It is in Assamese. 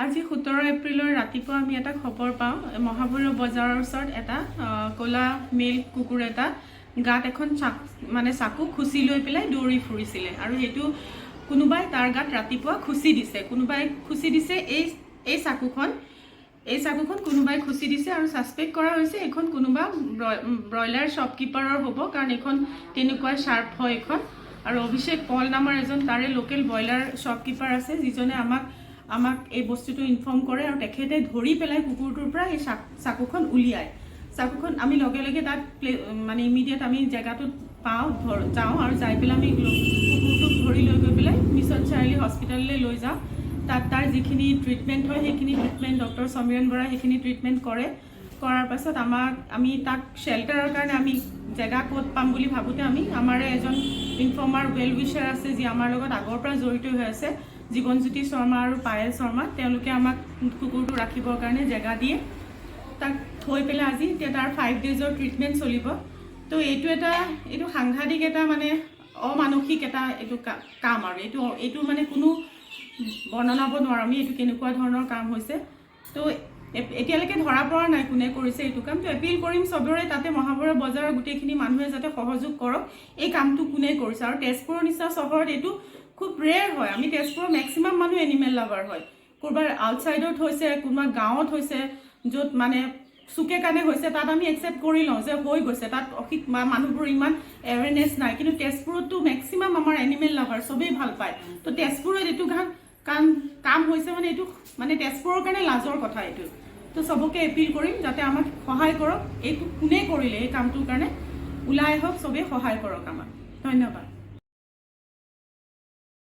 আজি 17 এপ্ৰিলৰ ৰাতিপুৱা আমি এটা খবৰ পাওঁ মহাভৈৰৱ বজাৰৰ ওচৰত এটা কলা মেল কুকুৰ এটা গাত এখন চাকু খুচি লৈ পেলাই দৌৰি ফুৰিছিলে আৰু এইটো কোনোবাই তাৰ গাত ৰাতিপুৱা খুচি দিছে কোনোবাই খুচি দিছে এই চাকুখন কোনোবাই খুচি দিছে আৰু সাসপেক্ট কৰা হৈছে এখন কোনোবা ব্ৰইলাৰ শ্বপকিপাৰৰ হ'ব কাৰণ এখন তেনেকুৱা শাৰ্প হয় এখন আৰু অভিষেক পল নামৰ এজন তাৰে লোকেল ব্ৰইলাৰ শ্বপকিপাৰ আছে যিজনে আমাক এই বস্তুটো ইনফৰ্ম কৰে আৰু তেখেতে ধৰি পেলাই কুকুৰটোৰ পৰা এই চাকুখন উলিয়ায় চাকুখন আমি লগে লগে তাত মানে ইমিডিয়েট আমি জেগাটোত যাওঁ আৰু যাই পেলাই আমি কুকুৰটোক ধৰি লৈ গৈ পেলাই মিছন চাৰিআলি হস্পিটেললৈ লৈ যাওঁ তাত তাৰ যিখিনি ট্ৰিটমেণ্ট হয় সেইখিনি ট্ৰিটমেণ্ট ডক্টৰ সমীৰণ বৰাই সেইখিনি ট্ৰিটমেণ্ট কৰাৰ পাছত আমি তাক শ্বেল্টাৰৰ কাৰণে আমি জেগা ক'ত পাম বুলি ভাবোঁতে আমাৰে এজন ইনফৰ্মাৰ ৱেল উইচাৰ আছে যি আমাৰ লগত আগৰ পৰা জড়িত হৈ আছে জীৱনজ্যোতি শৰ্মা আৰু পায়েল শৰ্মা তেওঁলোকে আমাক কুকুৰটো ৰাখিবৰ কাৰণে জেগা দিয়ে তাক থৈ পেলাই আজি এতিয়া তাৰ 5 ডেজৰ ট্ৰিটমেণ্ট চলিব তো এইটো সাংঘাতিক এটা মানে অমানসিক এটা এইটো কাম আৰু এইটো মানে কোনো বৰ্ণনাব নোৱাৰোঁ আমি এইটো কেনেকুৱা ধৰণৰ কাম হৈছে তো এতিয়ালৈকে ধৰা পৰা নাই কোনে কৰিছে এইটো কাম তো এপিল কৰিম চবৰে তাতে মহাভৈৰৱ বজাৰৰ গোটেইখিনি মানুহে যাতে সহযোগ কৰক এই কামটো কোনে কৰিছে আৰু তেজপুৰৰ নিচিনা চহৰত এইটো খুব ৰেয়াৰ হয় আমি তেজপুৰৰ মেক্সিমাম মানুহ এনিমেল লাভাৰ হয় ক'ৰবাৰ আউটছাইডত হৈছে কোনোবা গাঁৱত হৈছে য'ত মানে চুকে কাণে হৈছে তাত আমি একচেপ্ট কৰি লওঁ যে হৈ গৈছে তাত মানুহবোৰ ইমান এৱেৰনেছ নাই কিন্তু তেজপুৰততো মেক্সিমাম আমাৰ এনিমেল লাভাৰ চবেই ভাল পায় তো তেজপুৰত এইটো কাম হৈছে মানে এইটো মানে তেজপুৰৰ কাৰণে লাজৰ কথা এইটো তো চবকে এপিল কৰিম যাতে আমাক সহায় কৰক এইটো কোনে কৰিলে এই কামটোৰ কাৰণে ওলাই আহক চবেই সহায় কৰক আমাক ধন্যবাদ